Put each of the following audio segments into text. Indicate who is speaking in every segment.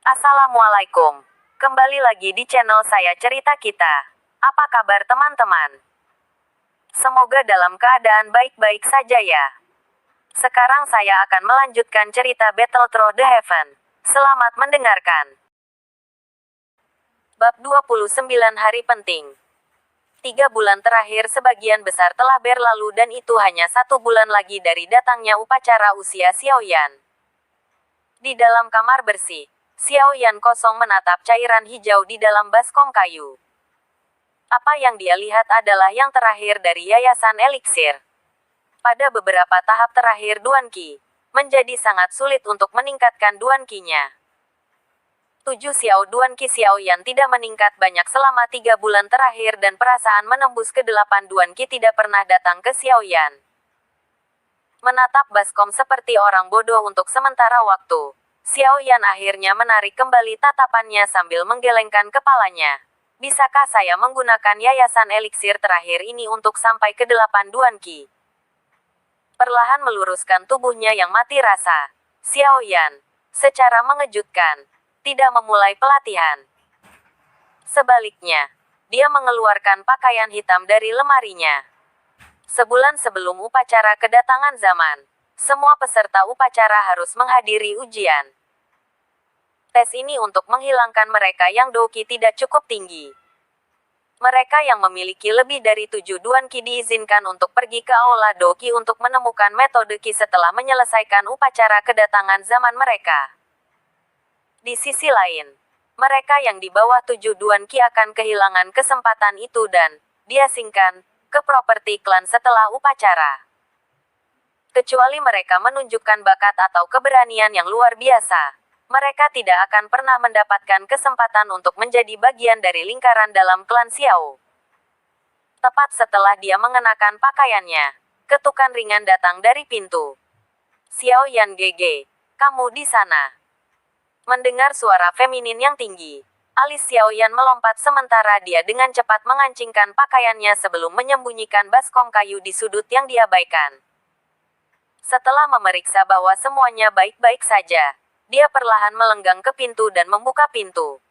Speaker 1: Assalamualaikum. Kembali lagi di channel saya Cerita Kita. Apa kabar teman-teman? Semoga dalam keadaan baik-baik saja ya. Sekarang saya akan melanjutkan cerita Battle Through the Heaven. Selamat mendengarkan. Bab 29 Hari Penting. 3 bulan terakhir sebagian besar telah berlalu dan itu hanya 1 bulan lagi dari datangnya upacara usia Xiaoyan. Di dalam kamar bersih, Xiaoyan kosong menatap cairan hijau di dalam baskom kayu. Apa yang dia lihat adalah yang terakhir dari yayasan eliksir. Pada beberapa tahap terakhir Duan Qi, menjadi sangat sulit untuk meningkatkan Duan Qi-nya. 7 Xiao Duan Qi Xiaoyan tidak meningkat banyak selama 3 bulan terakhir dan perasaan menembus ke 8 Duan Qi tidak pernah datang ke Xiaoyan. Menatap baskom seperti orang bodoh untuk sementara waktu, Xiaoyan akhirnya menarik kembali tatapannya sambil menggelengkan kepalanya. Bisakah saya menggunakan yayasan eliksir terakhir ini untuk sampai ke 8 Duan Qi? Perlahan meluruskan tubuhnya yang mati rasa, Xiaoyan, secara mengejutkan, tidak memulai pelatihan. Sebaliknya, dia mengeluarkan pakaian hitam dari lemarinya. Sebulan sebelum upacara kedatangan zaman, semua peserta upacara harus menghadiri ujian. Tes ini untuk menghilangkan mereka yang doki tidak cukup tinggi. Mereka yang memiliki lebih dari 7 Duan Qi diizinkan untuk pergi ke aula doki untuk menemukan metode Qi setelah menyelesaikan upacara kedatangan zaman mereka. Di sisi lain, mereka yang di bawah 7 Duan Qi akan kehilangan kesempatan itu dan diasingkan ke properti klan setelah upacara. Kecuali mereka menunjukkan bakat atau keberanian yang luar biasa, mereka tidak akan pernah mendapatkan kesempatan untuk menjadi bagian dari lingkaran dalam klan Xiao. Tepat setelah dia mengenakan pakaiannya, ketukan ringan datang dari pintu. Xiaoyan GG, kamu di sana. Mendengar suara feminin yang tinggi, alis Xiaoyan melompat sementara dia dengan cepat mengancingkan pakaiannya sebelum menyembunyikan baskom kayu di sudut yang diabaikan. Setelah memeriksa bahwa semuanya baik-baik saja, dia perlahan melenggang ke pintu dan membuka pintu.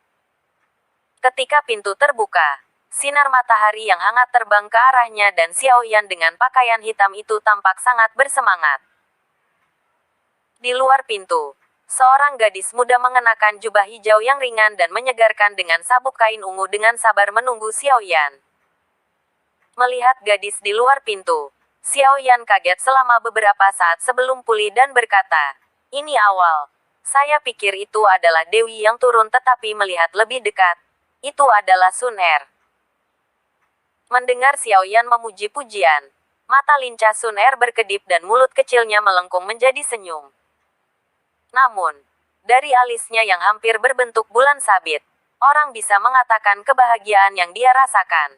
Speaker 1: Ketika pintu terbuka, sinar matahari yang hangat terbang ke arahnya dan Xiaoyan dengan pakaian hitam itu tampak sangat bersemangat. Di luar pintu, seorang gadis muda mengenakan jubah hijau yang ringan dan menyegarkan dengan sabuk kain ungu dengan sabar menunggu Xiaoyan. Melihat gadis di luar pintu, Xiaoyan kaget selama beberapa saat sebelum pulih dan berkata, "Ini awal. Saya pikir itu adalah Dewi yang turun tetapi melihat lebih dekat, itu adalah Sun Er." Mendengar Xiaoyan memuji pujian, mata lincah Sun Er berkedip dan mulut kecilnya melengkung menjadi senyum. Namun, dari alisnya yang hampir berbentuk bulan sabit, orang bisa mengatakan kebahagiaan yang dia rasakan.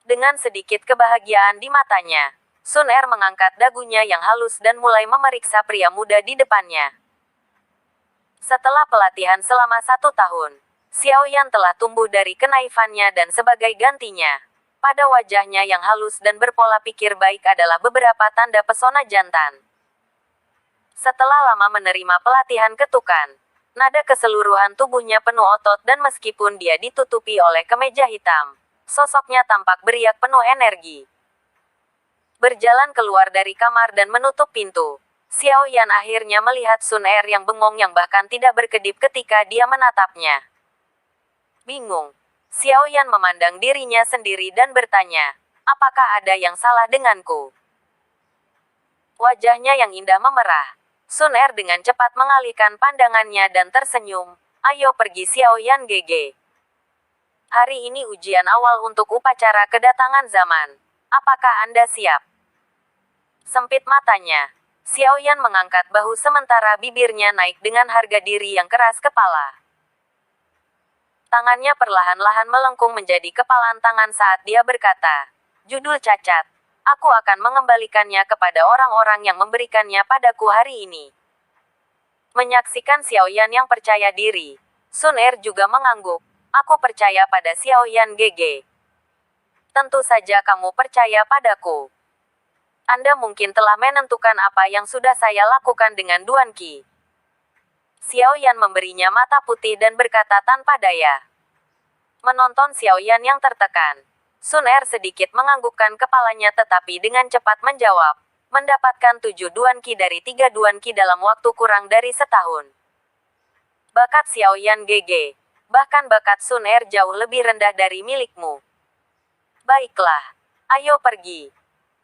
Speaker 1: Dengan sedikit kebahagiaan di matanya, Sun Er mengangkat dagunya yang halus dan mulai memeriksa pria muda di depannya. Setelah pelatihan selama 1 tahun, Xiaoyan telah tumbuh dari kenaifannya dan sebagai gantinya, pada wajahnya yang halus dan berpola pikir baik adalah beberapa tanda pesona jantan. Setelah lama menerima pelatihan ketukan, nada keseluruhan tubuhnya penuh otot dan meskipun dia ditutupi oleh kemeja hitam, sosoknya tampak beriak penuh energi. Berjalan keluar dari kamar dan menutup pintu, Xiaoyan akhirnya melihat Sun Er yang bengong yang bahkan tidak berkedip ketika dia menatapnya. Bingung, Xiaoyan memandang dirinya sendiri dan bertanya, apakah ada yang salah denganku? Wajahnya yang indah memerah. Sun Er dengan cepat mengalihkan pandangannya dan tersenyum. Ayo pergi Xiaoyan GG. Hari ini ujian awal untuk upacara kedatangan zaman. Apakah Anda siap? Sempit matanya, Xiaoyan mengangkat bahu sementara bibirnya naik dengan harga diri yang keras kepala. Tangannya perlahan-lahan melengkung menjadi kepalan tangan saat dia berkata, "Judul cacat. Aku akan mengembalikannya kepada orang-orang yang memberikannya padaku hari ini." Menyaksikan Xiaoyan yang percaya diri, Sun Er juga mengangguk. "Aku percaya pada Xiaoyan GG. Tentu saja kamu percaya padaku. Anda mungkin telah menentukan apa yang sudah saya lakukan dengan Duan Qi. Xiao Yan memberinya mata putih dan berkata tanpa daya. Menonton Xiao Yan yang tertekan, Sun Er sedikit menganggukkan kepalanya tetapi dengan cepat menjawab, mendapatkan 7 Duan Qi dari 3 Duan Qi dalam waktu kurang dari setahun. Bakat Xiao Yan GG, bahkan bakat Sun Er jauh lebih rendah dari milikmu. Baiklah, ayo pergi.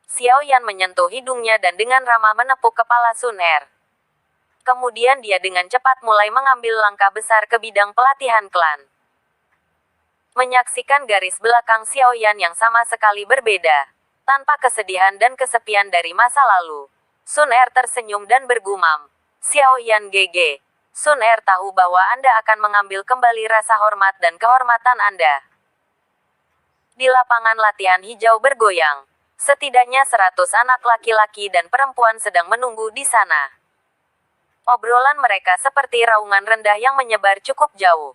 Speaker 1: Xiao Yan menyentuh hidungnya dan dengan ramah menepuk kepala Sun Er. Kemudian dia dengan cepat mulai mengambil langkah besar ke bidang pelatihan klan. Menyaksikan garis belakang Xiao Yan yang sama sekali berbeda, tanpa kesedihan dan kesepian dari masa lalu, Sun Er tersenyum dan bergumam, Xiao Yan GG, Sun Er tahu bahwa Anda akan mengambil kembali rasa hormat dan kehormatan Anda. Di lapangan latihan hijau bergoyang, setidaknya 100 anak laki-laki dan perempuan sedang menunggu di sana. Obrolan mereka seperti raungan rendah yang menyebar cukup jauh.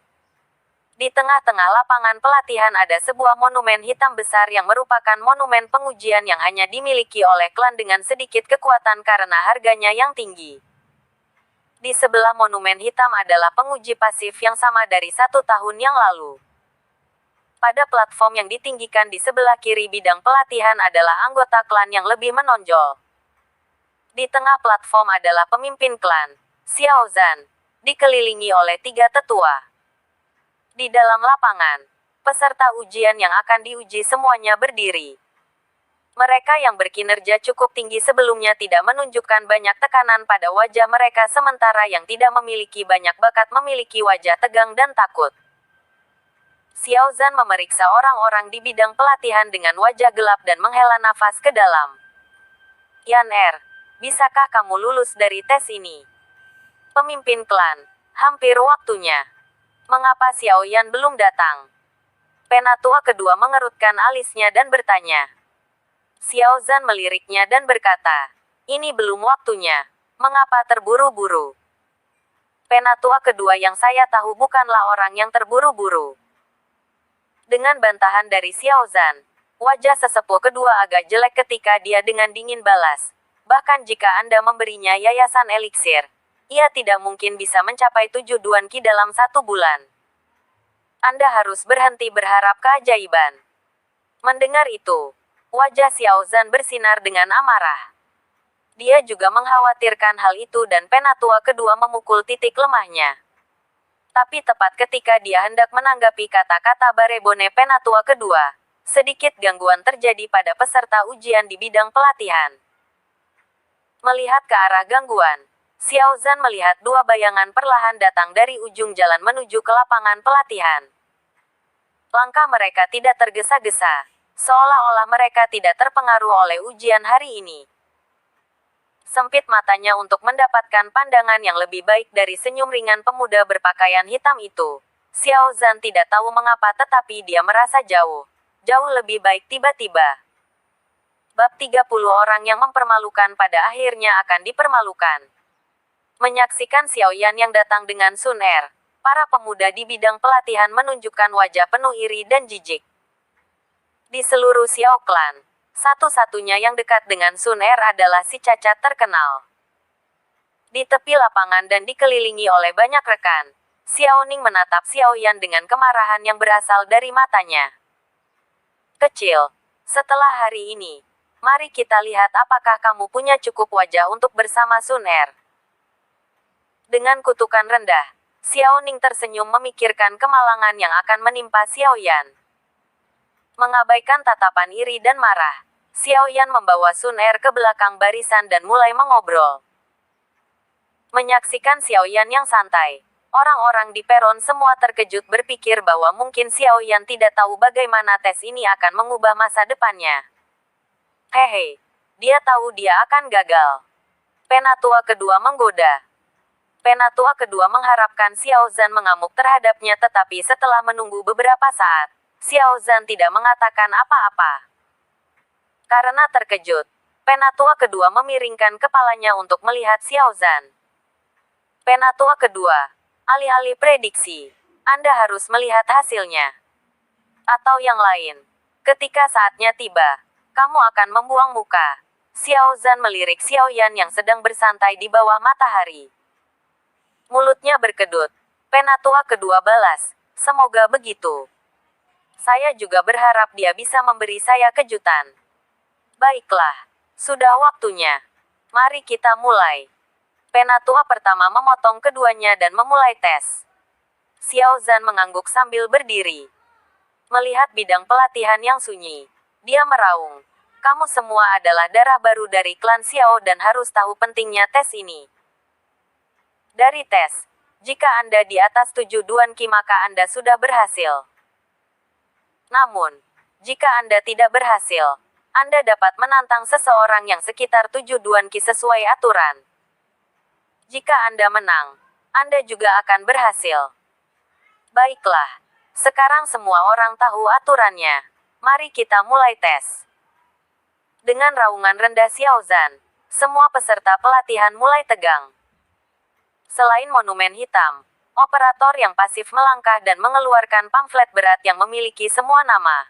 Speaker 1: Di tengah-tengah lapangan pelatihan ada sebuah monumen hitam besar yang merupakan monumen pengujian yang hanya dimiliki oleh klan dengan sedikit kekuatan karena harganya yang tinggi. Di sebelah monumen hitam adalah penguji pasif yang sama dari 1 tahun yang lalu. Pada platform yang ditinggikan di sebelah kiri bidang pelatihan adalah anggota klan yang lebih menonjol. Di tengah platform adalah pemimpin klan, Xiao Zhan, dikelilingi oleh 3 tetua. Di dalam lapangan, peserta ujian yang akan diuji semuanya berdiri. Mereka yang berkinerja cukup tinggi sebelumnya tidak menunjukkan banyak tekanan pada wajah mereka sementara yang tidak memiliki banyak bakat memiliki wajah tegang dan takut. Xiao Zhan memeriksa orang-orang di bidang pelatihan dengan wajah gelap dan menghela nafas ke dalam. Yan Er, bisakah kamu lulus dari tes ini? Pemimpin klan, hampir waktunya. Mengapa Xiao Yan belum datang? Penatua kedua mengerutkan alisnya dan bertanya. Xiao Zhan meliriknya dan berkata, ini belum waktunya. Mengapa terburu-buru? Penatua kedua yang saya tahu bukanlah orang yang terburu-buru. Dengan bantahan dari Xiao Zhan, wajah sesepuh kedua agak jelek ketika dia dengan dingin balas. Bahkan jika Anda memberinya yayasan eliksir, ia tidak mungkin bisa mencapai 7 Duan Qi dalam 1 bulan. Anda harus berhenti berharap keajaiban. Mendengar itu, wajah Xiao Zhan bersinar dengan amarah. Dia juga mengkhawatirkan hal itu dan penatua kedua memukul titik lemahnya. Tapi tepat ketika dia hendak menanggapi kata-kata barebone penatua kedua, sedikit gangguan terjadi pada peserta ujian di bidang pelatihan. Melihat ke arah gangguan, Xiao Zhan melihat 2 bayangan perlahan datang dari ujung jalan menuju ke lapangan pelatihan. Langkah mereka tidak tergesa-gesa, seolah-olah mereka tidak terpengaruh oleh ujian hari ini. Sempit matanya untuk mendapatkan pandangan yang lebih baik dari senyum ringan pemuda berpakaian hitam itu. Xiao Zhan tidak tahu mengapa tetapi dia merasa jauh lebih baik tiba-tiba. Bab 30 orang yang mempermalukan pada akhirnya akan dipermalukan. Menyaksikan Xiao Yan yang datang dengan Sun Er, para pemuda di bidang pelatihan menunjukkan wajah penuh iri dan jijik. Di seluruh Xiao Clan, satu-satunya yang dekat dengan Sun Er adalah si cacat terkenal. Di tepi lapangan dan dikelilingi oleh banyak rekan, Xiao Ning menatap Xiao Yan dengan kemarahan yang berasal dari matanya. Kecil, setelah hari ini, mari kita lihat apakah kamu punya cukup wajah untuk bersama Sun Er. Dengan kutukan rendah, Xiao Ning tersenyum memikirkan kemalangan yang akan menimpa Xiao Yan. Mengabaikan tatapan iri dan marah, Xiao Yan membawa Sun Er ke belakang barisan dan mulai mengobrol. Menyaksikan Xiao Yan yang santai, orang-orang di peron semua terkejut berpikir bahwa mungkin Xiao Yan tidak tahu bagaimana tes ini akan mengubah masa depannya. Hehe, dia tahu dia akan gagal. Penatua kedua menggoda. Penatua kedua mengharapkan Xiao Zhan mengamuk terhadapnya tetapi setelah menunggu beberapa saat, Xiao Zhan tidak mengatakan apa-apa. Karena terkejut, penatua kedua memiringkan kepalanya untuk melihat Xiao Zhan. Penatua kedua, alih-alih prediksi, Anda harus melihat hasilnya. Atau yang lain, ketika saatnya tiba, kamu akan membuang muka. Xiao Zhan melirik Xiao Yan yang sedang bersantai di bawah matahari. Mulutnya berkedut. Penatua kedua balas, semoga begitu. Saya juga berharap dia bisa memberi saya kejutan. Baiklah, sudah waktunya. Mari kita mulai. Penatua pertama memotong keduanya dan memulai tes. Xiao Zhan mengangguk sambil berdiri. Melihat bidang pelatihan yang sunyi, dia meraung. Kamu semua adalah darah baru dari klan Xiao dan harus tahu pentingnya tes ini. Dari tes, jika Anda di atas 7 Duan Qi maka Anda sudah berhasil. Namun, jika Anda tidak berhasil, Anda dapat menantang seseorang yang sekitar 7 Duan Qi sesuai aturan. Jika Anda menang, Anda juga akan berhasil. Baiklah, sekarang semua orang tahu aturannya. Mari kita mulai tes. Dengan raungan rendah Xiao Zhan, semua peserta pelatihan mulai tegang. Selain monumen hitam, operator yang pasif melangkah dan mengeluarkan pamflet berat yang memiliki semua nama.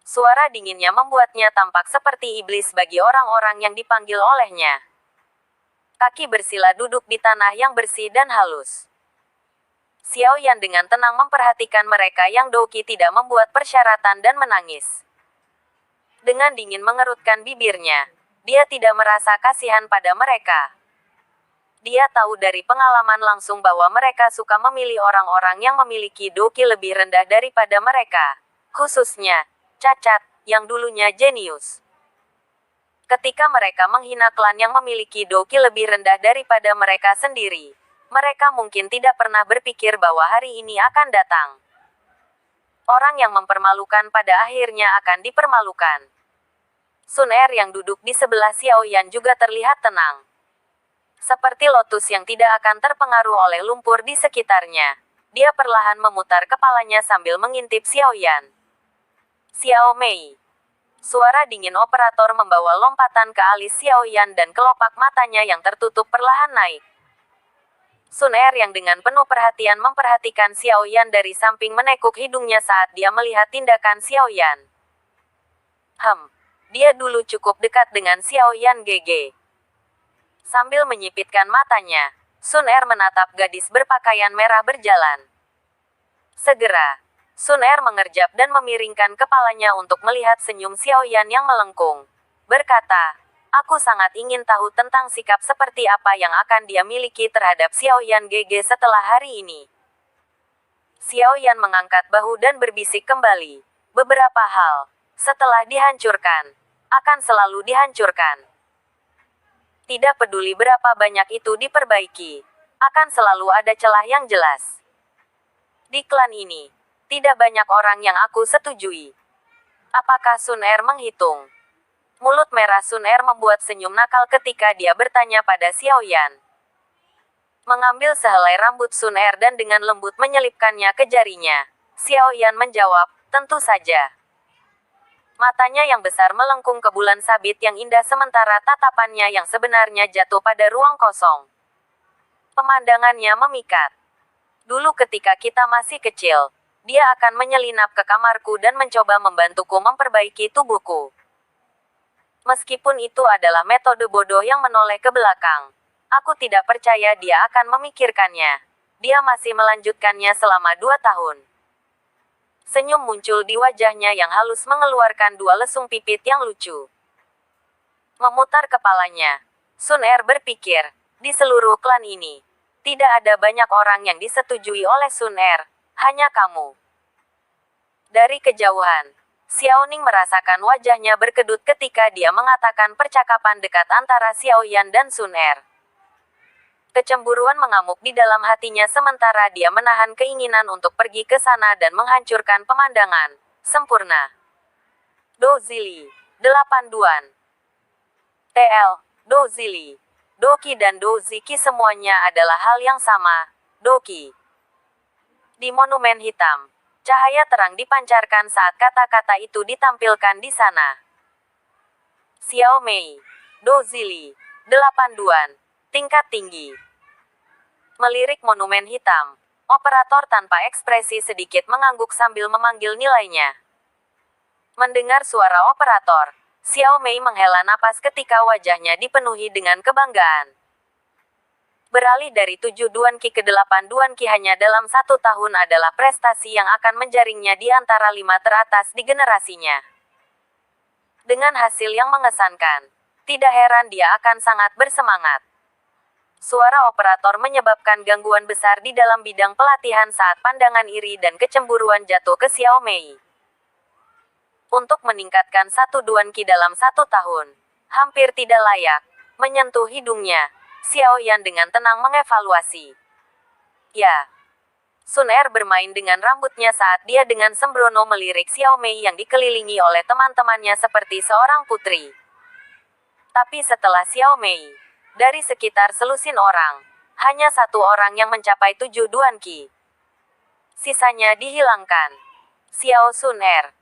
Speaker 1: Suara dinginnya membuatnya tampak seperti iblis bagi orang-orang yang dipanggil olehnya. Kaki bersila duduk di tanah yang bersih dan halus. Xiao Yan dengan tenang memperhatikan mereka yang Douqi tidak membuat persyaratan dan menangis. Dengan dingin mengerutkan bibirnya, dia tidak merasa kasihan pada mereka. Dia tahu dari pengalaman langsung bahwa mereka suka memilih orang-orang yang memiliki Douqi lebih rendah daripada mereka. Khususnya, cacat, yang dulunya jenius. Ketika mereka menghina klan yang memiliki Douqi lebih rendah daripada mereka sendiri, mereka mungkin tidak pernah berpikir bahwa hari ini akan datang. Orang yang mempermalukan pada akhirnya akan dipermalukan. Sun Er yang duduk di sebelah Xiao Yan juga terlihat tenang. Seperti lotus yang tidak akan terpengaruh oleh lumpur di sekitarnya. Dia perlahan memutar kepalanya sambil mengintip Xiao Yan. Xiao Mei. Suara dingin operator membawa lompatan ke alis Xiao Yan dan kelopak matanya yang tertutup perlahan naik. Sun Er yang dengan penuh perhatian memperhatikan Xiao Yan dari samping menekuk hidungnya saat dia melihat tindakan Xiao Yan. Dia dulu cukup dekat dengan Xiao Yan GG. Sambil menyipitkan matanya, Sun Er menatap gadis berpakaian merah berjalan. Segera, Sun Er mengerjap dan memiringkan kepalanya untuk melihat senyum Xiao Yan yang melengkung. Berkata, aku sangat ingin tahu tentang sikap seperti apa yang akan dia miliki terhadap Xiao Yan GG setelah hari ini. Xiao Yan mengangkat bahu dan berbisik kembali. Beberapa hal, setelah dihancurkan, akan selalu dihancurkan. Tidak peduli berapa banyak itu diperbaiki, akan selalu ada celah yang jelas. Di klan ini, tidak banyak orang yang aku setujui. Apakah Sun Er menghitung? Mulut merah Sun Er membuat senyum nakal ketika dia bertanya pada Xiao Yan. Mengambil sehelai rambut Sun Er dan dengan lembut menyelipkannya ke jarinya, Xiao Yan menjawab, tentu saja. Matanya yang besar melengkung ke bulan sabit yang indah sementara tatapannya yang sebenarnya jatuh pada ruang kosong. Pemandangannya memikat. Dulu ketika kita masih kecil, dia akan menyelinap ke kamarku dan mencoba membantuku memperbaiki tubuhku. Meskipun itu adalah metode bodoh yang menoleh ke belakang, aku tidak percaya dia akan memikirkannya. Dia masih melanjutkannya selama 2 tahun. Senyum muncul di wajahnya yang halus mengeluarkan 2 lesung pipit yang lucu. Memutar kepalanya, Sun Er berpikir, di seluruh klan ini, tidak ada banyak orang yang disetujui oleh Sun Er, hanya kamu. Dari kejauhan, Xiao Ning merasakan wajahnya berkedut ketika dia mengatakan percakapan dekat antara Xiao Yan dan Sun Er. Kecemburuan mengamuk di dalam hatinya sementara dia menahan keinginan untuk pergi ke sana dan menghancurkan pemandangan. Sempurna. Dozili, 8 Duan. TL, Dozili. Doqi dan Doziki semuanya adalah hal yang sama, Doqi. Di monumen hitam, cahaya terang dipancarkan saat kata-kata itu ditampilkan di sana. Xiao Mei, Dozili, 8 Duan, tingkat tinggi. Melirik monumen hitam, operator tanpa ekspresi sedikit mengangguk sambil memanggil nilainya. Mendengar suara operator, Xiao Mei menghela napas ketika wajahnya dipenuhi dengan kebanggaan. Beralih dari 7 Duan Qi ke 8 Duan Qi hanya dalam 1 tahun adalah prestasi yang akan menjaringnya di antara 5 teratas di generasinya. Dengan hasil yang mengesankan, tidak heran dia akan sangat bersemangat. Suara operator menyebabkan gangguan besar di dalam bidang pelatihan saat pandangan iri dan kecemburuan jatuh ke Xiao Mei. Untuk meningkatkan 1 Duan Qi dalam 1 tahun, hampir tidak layak. Menyentuh hidungnya, Xiao Yan dengan tenang mengevaluasi. Ya. Sun Er bermain dengan rambutnya saat dia dengan sembrono melirik Xiao Mei yang dikelilingi oleh teman-temannya seperti seorang putri. Tapi setelah Xiao Mei, dari sekitar selusin orang, hanya 1 orang yang mencapai 7 Duan Qi. Sisanya dihilangkan. Xiao Sun Er,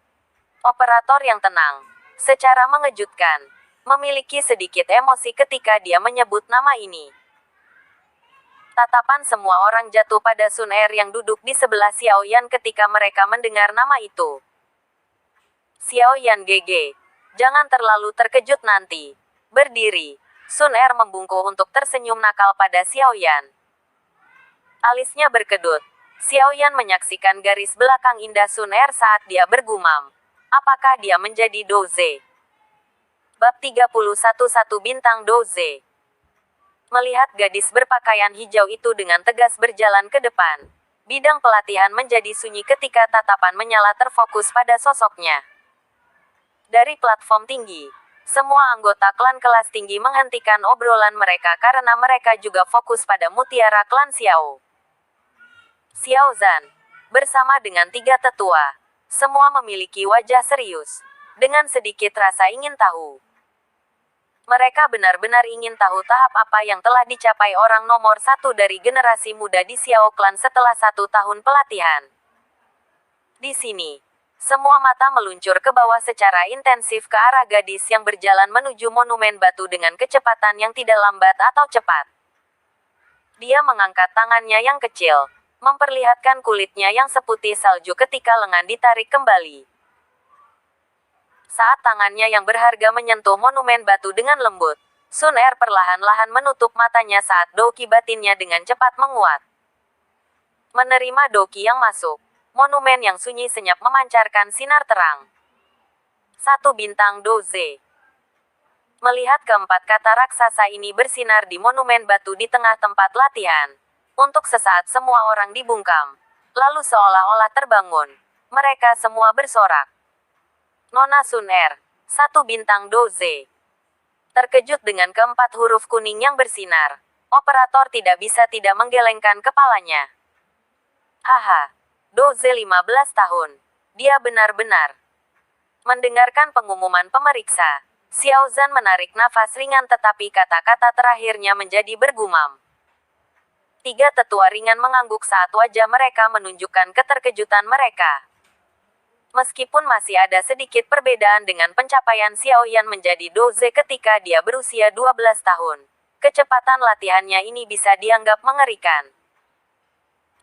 Speaker 1: operator yang tenang, secara mengejutkan, memiliki sedikit emosi ketika dia menyebut nama ini. Tatapan semua orang jatuh pada Sun Er yang duduk di sebelah Xiao Yan ketika mereka mendengar nama itu. Xiao Yan GG, jangan terlalu terkejut nanti. Berdiri, Sun Er membungkuk untuk tersenyum nakal pada Xiao Yan. Alisnya berkedut. Xiao Yan menyaksikan garis belakang indah Sun Er saat dia bergumam. Apakah dia menjadi Douze? Bab 31 1 Bintang Douze. Melihat gadis berpakaian hijau itu dengan tegas berjalan ke depan, bidang pelatihan menjadi sunyi ketika tatapan menyala terfokus pada sosoknya. Dari platform tinggi, semua anggota klan kelas tinggi menghentikan obrolan mereka karena mereka juga fokus pada mutiara klan Xiao. Xiao Zhan, bersama dengan 3 tetua, semua memiliki wajah serius, dengan sedikit rasa ingin tahu. Mereka benar-benar ingin tahu tahap apa yang telah dicapai orang nomor 1 dari generasi muda di Xiao Clan setelah 1 tahun pelatihan. Di sini, semua mata meluncur ke bawah secara intensif ke arah gadis yang berjalan menuju monumen batu dengan kecepatan yang tidak lambat atau cepat. Dia mengangkat tangannya yang kecil, memperlihatkan kulitnya yang seputih salju ketika lengan ditarik kembali. Saat tangannya yang berharga menyentuh monumen batu dengan lembut, Sun Er perlahan-lahan menutup matanya saat doki batinnya dengan cepat menguat. Menerima doki yang masuk, monumen yang sunyi senyap memancarkan sinar terang. 1 Bintang Douze. Melihat keempat kata raksasa ini bersinar di monumen batu di tengah tempat latihan, untuk sesaat semua orang dibungkam, lalu seolah-olah terbangun. Mereka semua bersorak. Nona Sun Er, 1 Bintang Douze. Terkejut dengan keempat huruf kuning yang bersinar, operator tidak bisa tidak menggelengkan kepalanya. Haha, Douze 15 tahun. Dia benar-benar. Mendengarkan pengumuman pemeriksa, Xiao Zhan menarik nafas ringan tetapi kata-kata terakhirnya menjadi bergumam. 3 tetua ringan mengangguk saat wajah mereka menunjukkan keterkejutan mereka. Meskipun masih ada sedikit perbedaan dengan pencapaian Xiao Yan menjadi Douze ketika dia berusia 12 tahun, kecepatan latihannya ini bisa dianggap mengerikan.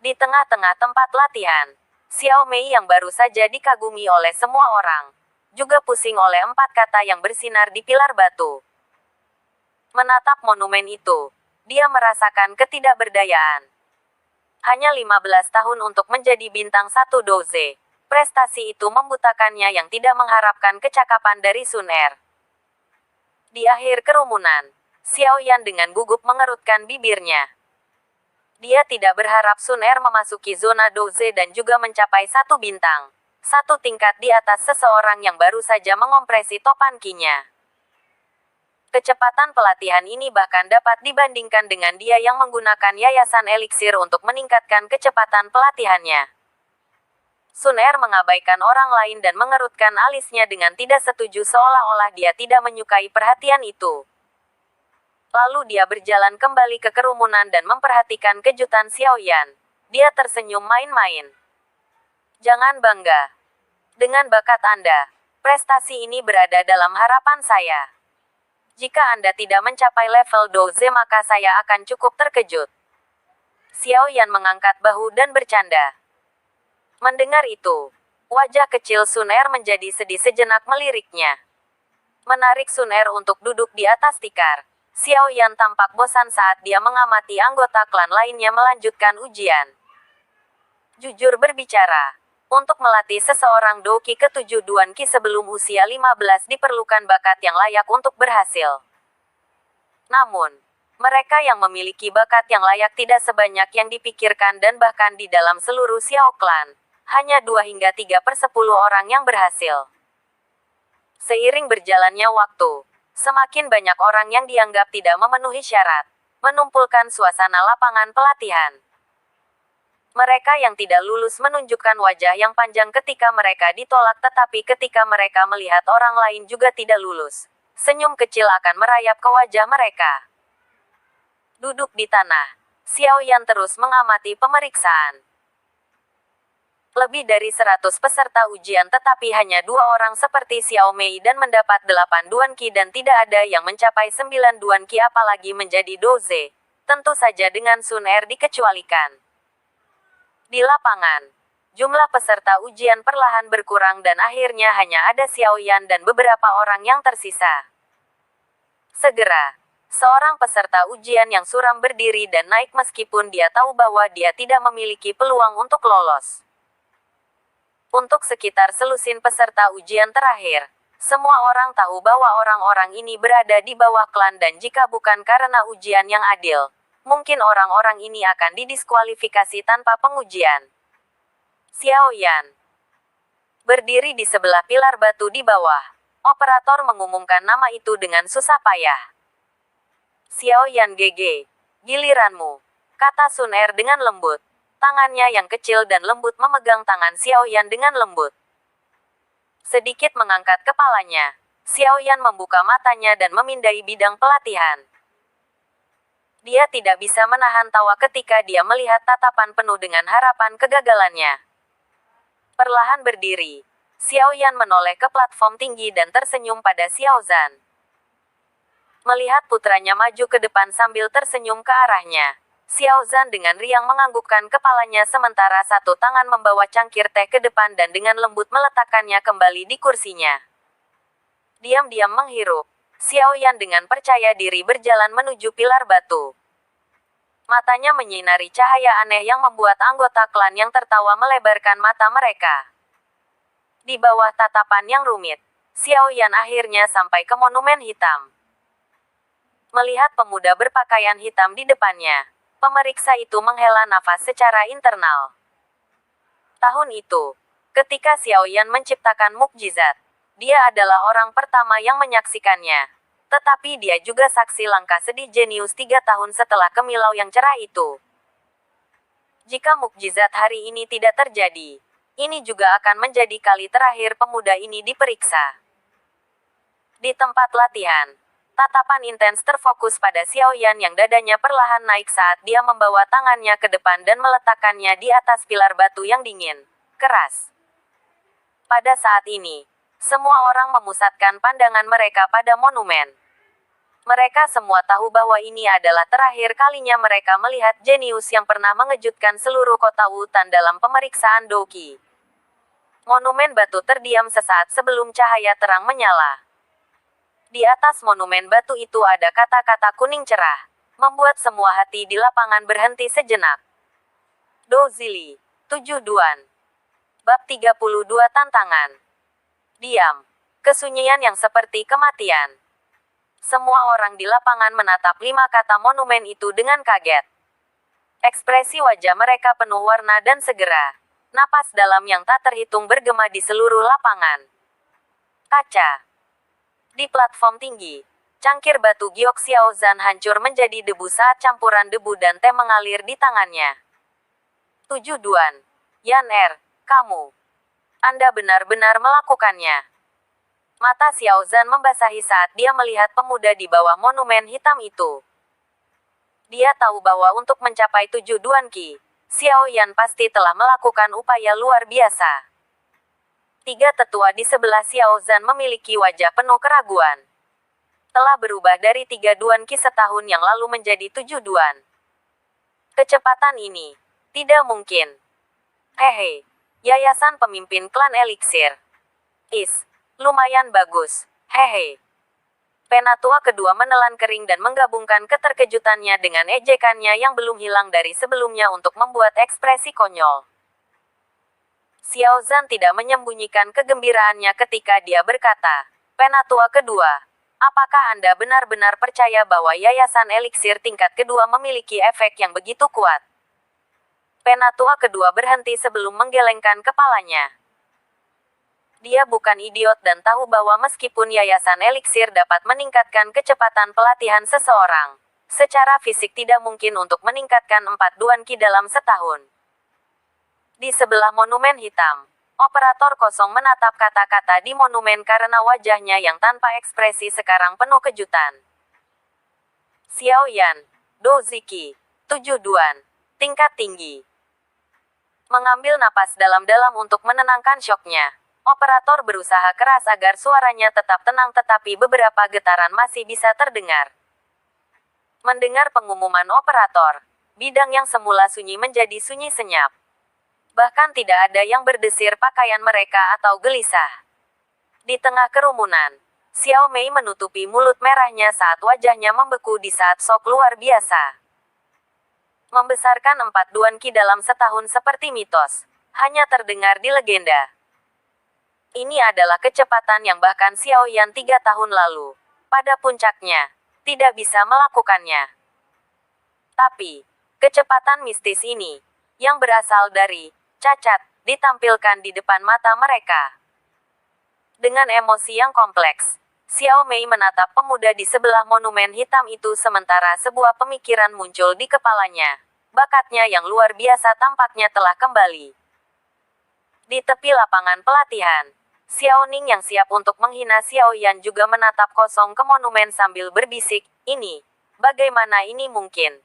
Speaker 1: Di tengah-tengah tempat latihan, Xiao Mei yang baru saja dikagumi oleh semua orang, juga pusing oleh 4 kata yang bersinar di pilar batu. Menatap monumen itu, dia merasakan ketidakberdayaan. Hanya 15 tahun untuk menjadi bintang 1 Douze. Prestasi itu membutakannya yang tidak mengharapkan kecakapan dari Sun Er. Di akhir kerumunan, Xiao Yan dengan gugup mengerutkan bibirnya. Dia tidak berharap Sun Er memasuki zona Douze dan juga mencapai 1 bintang, 1 tingkat di atas seseorang yang baru saja mengompresi topan Qi-nya. Kecepatan pelatihan ini bahkan dapat dibandingkan dengan dia yang menggunakan yayasan eliksir untuk meningkatkan kecepatan pelatihannya. Sun Er mengabaikan orang lain dan mengerutkan alisnya dengan tidak setuju seolah-olah dia tidak menyukai perhatian itu. Lalu dia berjalan kembali ke kerumunan dan memperhatikan kejutan Xiao Yan. Dia tersenyum main-main. Jangan bangga. Dengan bakat Anda, prestasi ini berada dalam harapan saya. Jika Anda tidak mencapai level Douze maka saya akan cukup terkejut. Xiao Yan mengangkat bahu dan bercanda. Mendengar itu, wajah kecil Sun Er menjadi sedih sejenak meliriknya. Menarik Sun Er untuk duduk di atas tikar, Xiao Yan tampak bosan saat dia mengamati anggota klan lainnya melanjutkan ujian. Jujur berbicara, untuk melatih seseorang Doki ke-7 Duan Qi sebelum usia 15 diperlukan bakat yang layak untuk berhasil. Namun, mereka yang memiliki bakat yang layak tidak sebanyak yang dipikirkan dan bahkan di dalam seluruh Xiao Clan, hanya 2 hingga 3/10 orang yang berhasil. Seiring berjalannya waktu, semakin banyak orang yang dianggap tidak memenuhi syarat, menumpulkan suasana lapangan pelatihan. Mereka yang tidak lulus menunjukkan wajah yang panjang ketika mereka ditolak, tetapi ketika mereka melihat orang lain juga tidak lulus, senyum kecil akan merayap ke wajah mereka. Duduk di tanah, Xiao Yan terus mengamati pemeriksaan. Lebih dari 100 peserta ujian tetapi hanya 2 orang seperti Xiao Mei dan mendapat 8 Duan Qi dan tidak ada yang mencapai 9 Duan Qi apalagi menjadi Doze. Tentu saja dengan Sun Er dikecualikan. Di lapangan, jumlah peserta ujian perlahan berkurang dan akhirnya hanya ada Xiao Yan dan beberapa orang yang tersisa. Segera, seorang peserta ujian yang suram berdiri dan naik meskipun dia tahu bahwa dia tidak memiliki peluang untuk lolos. Untuk sekitar selusin peserta ujian terakhir, semua orang tahu bahwa orang-orang ini berada di bawah klan dan jika bukan karena ujian yang adil, mungkin orang-orang ini akan didiskualifikasi tanpa pengujian. Xiao Yan berdiri di sebelah pilar batu di bawah. Operator mengumumkan nama itu dengan susah payah. Xiao Yan GG, giliranmu, kata Sun Er dengan lembut. Tangannya yang kecil dan lembut memegang tangan Xiao Yan dengan lembut. Sedikit mengangkat kepalanya, Xiao Yan membuka matanya dan memindai bidang pelatihan. Dia tidak bisa menahan tawa ketika dia melihat tatapan penuh dengan harapan kegagalannya. Perlahan berdiri, Xiao Yan menoleh ke platform tinggi dan tersenyum pada Xiao Zhan. Melihat putranya maju ke depan sambil tersenyum ke arahnya, Xiao Zhan dengan riang menganggukkan kepalanya sementara satu tangan membawa cangkir teh ke depan dan dengan lembut meletakkannya kembali di kursinya. Diam-diam menghirup, Xiao Yan dengan percaya diri berjalan menuju pilar batu. Matanya menyinari cahaya aneh yang membuat anggota klan yang tertawa melebarkan mata mereka. Di bawah tatapan yang rumit, Xiao Yan akhirnya sampai ke monumen hitam. Melihat pemuda berpakaian hitam di depannya, pemeriksa itu menghela nafas secara internal. Tahun itu, ketika Xiao Yan menciptakan mukjizat, dia adalah orang pertama yang menyaksikannya. Tetapi dia juga saksi langkah sedih jenius 3 tahun setelah kemilau yang cerah itu. Jika mukjizat hari ini tidak terjadi, ini juga akan menjadi kali terakhir pemuda ini diperiksa. Di tempat latihan, tatapan intens terfokus pada Xiao Yan yang dadanya perlahan naik saat dia membawa tangannya ke depan dan meletakkannya di atas pilar batu yang dingin, keras. Pada saat ini, semua orang memusatkan pandangan mereka pada monumen. Mereka semua tahu bahwa ini adalah terakhir kalinya mereka melihat jenius yang pernah mengejutkan seluruh kota Wutan dalam pemeriksaan Doki. Monumen batu terdiam sesaat sebelum cahaya terang menyala. Di atas monumen batu itu ada kata-kata kuning cerah, membuat semua hati di lapangan berhenti sejenak. Dozili, 7 Duan. Bab 32 Tantangan. Diam. Kesunyian yang seperti kematian. Semua orang di lapangan menatap 5 kata monumen itu dengan kaget. Ekspresi wajah mereka penuh warna dan segera. Napas dalam yang tak terhitung bergema di seluruh lapangan. Kaca. Di platform tinggi, cangkir batu giok Xiao Zhan hancur menjadi debu saat campuran debu dan teh mengalir di tangannya. 7 Duan. Yan Er, kamu. Anda benar-benar melakukannya. Mata Xiao Zhan membasahi saat dia melihat pemuda di bawah monumen hitam itu. Dia tahu bahwa untuk mencapai 7 Duan Qi, Xiao Yan pasti telah melakukan upaya luar biasa. 3 tetua di sebelah Xiao Zhan memiliki wajah penuh keraguan. Telah berubah dari 3 Duan Qi setahun yang lalu menjadi 7 Duan. Kecepatan ini, tidak mungkin. Hehe, yayasan pemimpin klan eliksir. Lumayan bagus, hehe. Penatua kedua menelan kering dan menggabungkan keterkejutannya dengan ejekannya yang belum hilang dari sebelumnya untuk membuat ekspresi konyol. Xiao Zhan tidak menyembunyikan kegembiraannya ketika dia berkata, "Penatua kedua, apakah Anda benar-benar percaya bahwa Yayasan Eliksir tingkat kedua memiliki efek yang begitu kuat?" Penatua kedua berhenti sebelum menggelengkan kepalanya. Dia bukan idiot dan tahu bahwa meskipun Yayasan Eliksir dapat meningkatkan kecepatan pelatihan seseorang, secara fisik tidak mungkin untuk meningkatkan 4 Duan Qi dalam setahun. Di sebelah monumen hitam, operator kosong menatap kata-kata di monumen karena wajahnya yang tanpa ekspresi sekarang penuh kejutan. Xiao Yan, Douziki, 7 Duan, tingkat tinggi. Mengambil napas dalam-dalam untuk menenangkan syoknya. Operator berusaha keras agar suaranya tetap tenang tetapi beberapa getaran masih bisa terdengar. Mendengar pengumuman operator, bidang yang semula sunyi menjadi sunyi senyap. Bahkan tidak ada yang berdesir pakaian mereka atau gelisah. Di tengah kerumunan, Xiao Mei menutupi mulut merahnya saat wajahnya membeku di saat shock luar biasa. Membesarkan 4 Duan Qi dalam setahun seperti mitos, hanya terdengar di legenda. Ini adalah kecepatan yang bahkan Xiao Yan 3 tahun lalu, pada puncaknya, tidak bisa melakukannya. Tapi, kecepatan mistis ini, yang berasal dari cacat, ditampilkan di depan mata mereka. Dengan emosi yang kompleks, Xiao Mei menatap pemuda di sebelah monumen hitam itu sementara sebuah pemikiran muncul di kepalanya. Bakatnya yang luar biasa tampaknya telah kembali. Di tepi lapangan pelatihan, Xiao Ning yang siap untuk menghina Xiao Yan juga menatap kosong ke monumen sambil berbisik, "Ini, bagaimana ini mungkin?"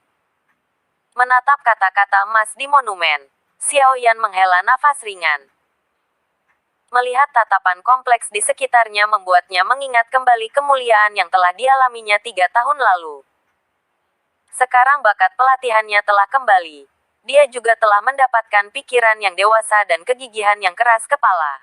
Speaker 1: Menatap kata-kata emas di monumen, Xiao Yan menghela nafas ringan. Melihat tatapan kompleks di sekitarnya membuatnya mengingat kembali kemuliaan yang telah dialaminya 3 tahun lalu. Sekarang bakat pelatihannya telah kembali. Dia juga telah mendapatkan pikiran yang dewasa dan kegigihan yang keras kepala.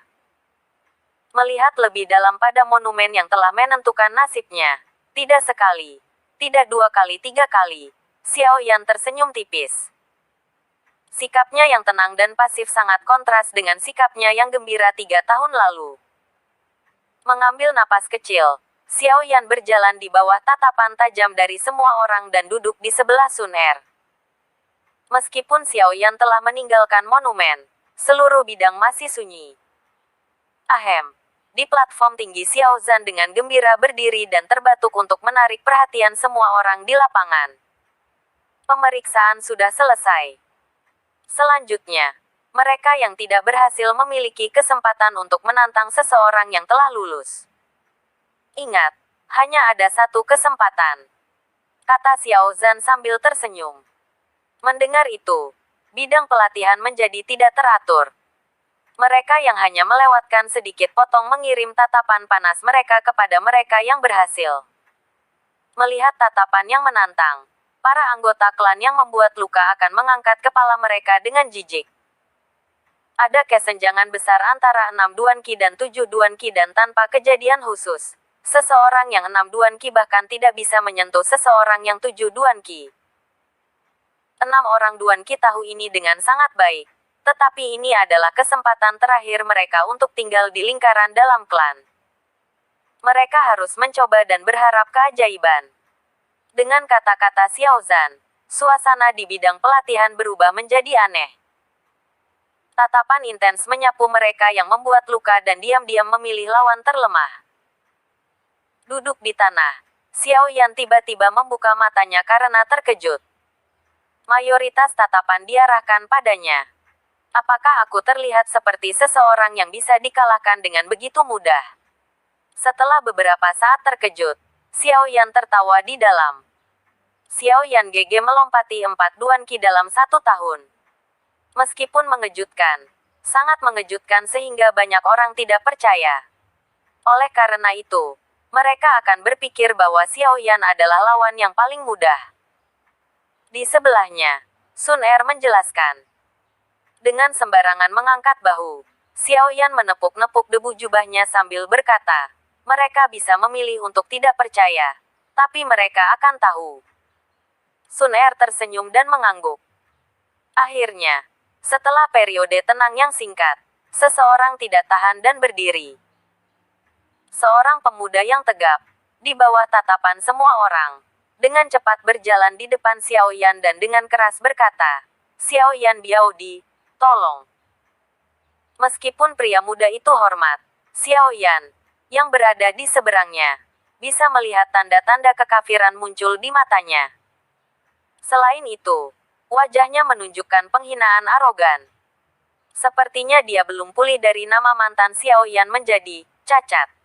Speaker 1: Melihat lebih dalam pada monumen yang telah menentukan nasibnya. Tidak sekali, tidak 2 kali 3 kali, Xiao Yan tersenyum tipis. Sikapnya yang tenang dan pasif sangat kontras dengan sikapnya yang gembira 3 tahun lalu. Mengambil napas kecil, Xiao Yan berjalan di bawah tatapan tajam dari semua orang dan duduk di sebelah Sun Er. Meskipun Xiao Yan telah meninggalkan monumen, seluruh bidang masih sunyi. Ahem. Di platform tinggi Xiao Zhan dengan gembira berdiri dan terbatuk untuk menarik perhatian semua orang di lapangan. Pemeriksaan sudah selesai. Selanjutnya, mereka yang tidak berhasil memiliki kesempatan untuk menantang seseorang yang telah lulus. Ingat, hanya ada satu kesempatan, kata Xiao Zhan sambil tersenyum. Mendengar itu, bidang pelatihan menjadi tidak teratur. Mereka yang hanya melewatkan sedikit potong mengirim tatapan panas mereka kepada mereka yang berhasil. Melihat tatapan yang menantang, para anggota klan yang membuat luka akan mengangkat kepala mereka dengan jijik. Ada kesenjangan besar antara 6 Duan Qi dan 7 Duan Qi dan tanpa kejadian khusus. Seseorang yang 6 Duan Qi bahkan tidak bisa menyentuh seseorang yang 7 Duan Qi. 6 orang Duan Qi tahu ini dengan sangat baik. Tetapi ini adalah kesempatan terakhir mereka untuk tinggal di lingkaran dalam klan. Mereka harus mencoba dan berharap keajaiban. Dengan kata-kata Xiao Zhan, suasana di bidang pelatihan berubah menjadi aneh. Tatapan intens menyapu mereka yang membuat luka dan diam-diam memilih lawan terlemah. Duduk di tanah, Xiao Yan tiba-tiba membuka matanya karena terkejut. Mayoritas tatapan diarahkan padanya. Apakah aku terlihat seperti seseorang yang bisa dikalahkan dengan begitu mudah? Setelah beberapa saat terkejut, Xiao Yan tertawa di dalam. Xiao Yan GG melompati 4 Duan Qi dalam 1 tahun. Meskipun mengejutkan, sangat mengejutkan sehingga banyak orang tidak percaya. Oleh karena itu, mereka akan berpikir bahwa Xiao Yan adalah lawan yang paling mudah. Di sebelahnya, Sun Er menjelaskan. Dengan sembarangan mengangkat bahu, Xiao Yan menepuk-nepuk debu jubahnya sambil berkata, Mereka bisa memilih untuk tidak percaya. Tapi mereka akan tahu. Sun Er tersenyum dan mengangguk. Akhirnya, setelah periode tenang yang singkat, seseorang tidak tahan dan berdiri. Seorang pemuda yang tegap, di bawah tatapan semua orang, dengan cepat berjalan di depan Xiao Yan dan dengan keras berkata, "Xiao Yan Biaodi, tolong." Meskipun pria muda itu hormat, Xiao Yan, yang berada di seberangnya, bisa melihat tanda-tanda kekafiran muncul di matanya. Selain itu, wajahnya menunjukkan penghinaan arogan. Sepertinya dia belum pulih dari nama mantan Xiao Yan menjadi cacat.